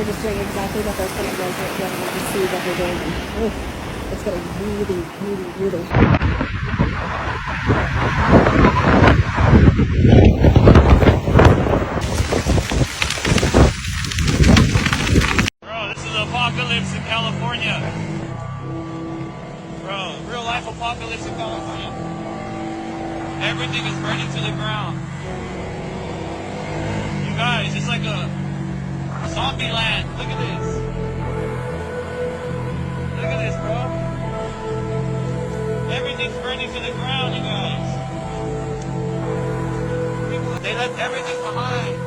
we're just doing exactly what those kind of guys are doing. You can see what they're doing. Ooh, it's getting really, really, really hot. Bro, this is apocalypse in California. Bro, real life apocalypse in California. Everything is burning to the ground. You guys, it's like a zombie land. Look at this. Look at this, bro. Everything's burning to the ground, you guys. People, they left everything behind.